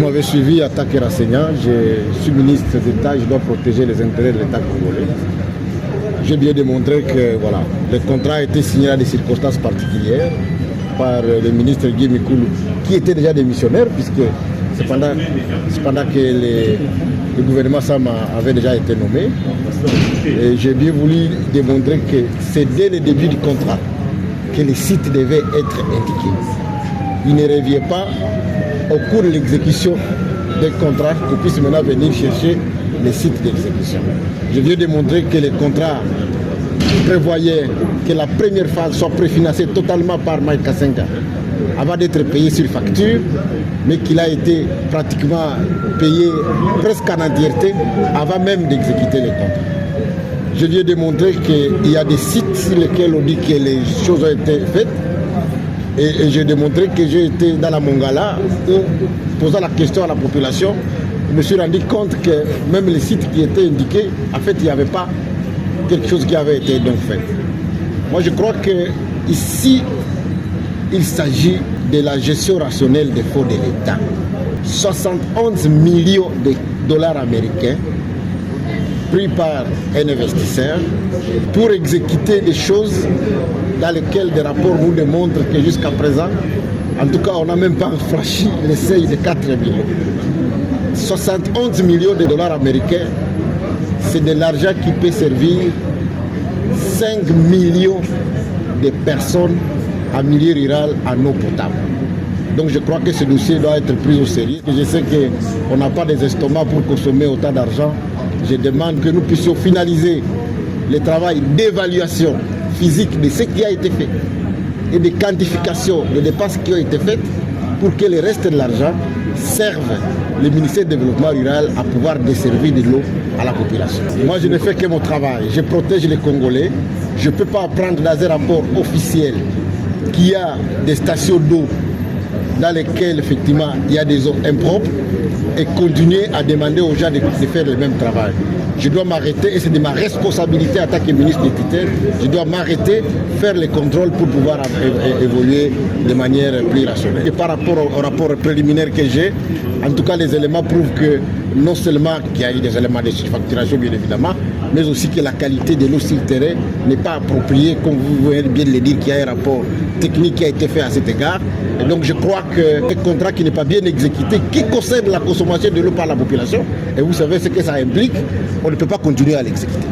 m'avez suivi, attaque et renseignement. Je suis ministre d'État, je dois protéger les intérêts de l'État congolais. J'ai bien démontré que voilà, le contrat a été signé à des circonstances particulières par le ministre Guy Mikulu, qui était déjà démissionnaire, puisque c'est pendant que le gouvernement Sama avait déjà été nommé. Et j'ai bien voulu démontrer que c'est dès le début du contrat que les sites devaient être indiqués. Il ne revient pas au cours de l'exécution des contrats qu'on puisse maintenant venir chercher les sites d'exécution. Je viens démontrer que le contrat prévoyait que la première phase soit préfinancée totalement par Mike Kassenga avant d'être payé sur facture, mais qu'il a été pratiquement payé presque en entièreté avant même d'exécuter les contrats. Je viens démontrer qu'il y a des sites sur lesquels on dit que les choses ont été faites. Et j'ai démontré que j'ai été dans la Mongala où, posant la question à la population, je me suis rendu compte que même les sites qui étaient indiqués, en fait, il n'y avait pas quelque chose qui avait été donc fait. Moi, je crois que ici, il s'agit de la gestion rationnelle des fonds de l'État. 71 millions de dollars américains pris par un investisseur pour exécuter des choses dans lesquelles des rapports nous démontrent que jusqu'à présent, en tout cas, on n'a même pas franchi le seuil de 4 millions. 71 millions de dollars américains, c'est de l'argent qui peut servir 5 millions de personnes en milieu rural en eau potable. Donc je crois que ce dossier doit être pris au sérieux. Je sais qu'on n'a pas des estomacs pour consommer autant d'argent. Je demande que nous puissions finaliser le travail d'évaluation physique de ce qui a été fait et de quantification des dépenses qui ont été faites pour que le reste de l'argent serve le ministère du Développement rural à pouvoir desservir de l'eau à la population. Moi, je ne fais que mon travail. Je protège les Congolais. Je ne peux pas apprendre dans un rapport officiel qu'il y a des stations d'eau dans lesquelles, effectivement, il y a des eaux impropres et continuer à demander aux gens de faire le même travail. Je dois m'arrêter, et c'est de ma responsabilité en tant que ministre de tutelle, je dois m'arrêter, faire les contrôles pour pouvoir évoluer de manière plus rationnelle. Et par rapport au rapport préliminaire que j'ai, en tout cas les éléments prouvent que non seulement qu'il y a eu des éléments de surfacturation bien évidemment, mais aussi que la qualité de l'eau sur le terrain n'est pas appropriée, comme vous venez bien de le dire, qu'il y a un rapport technique qui a été fait à cet égard. Et donc je crois que un contrat qui n'est pas bien exécuté, qui concerne la consommation de l'eau par la population, et vous savez ce que ça implique, on ne peut pas continuer à l'exécuter.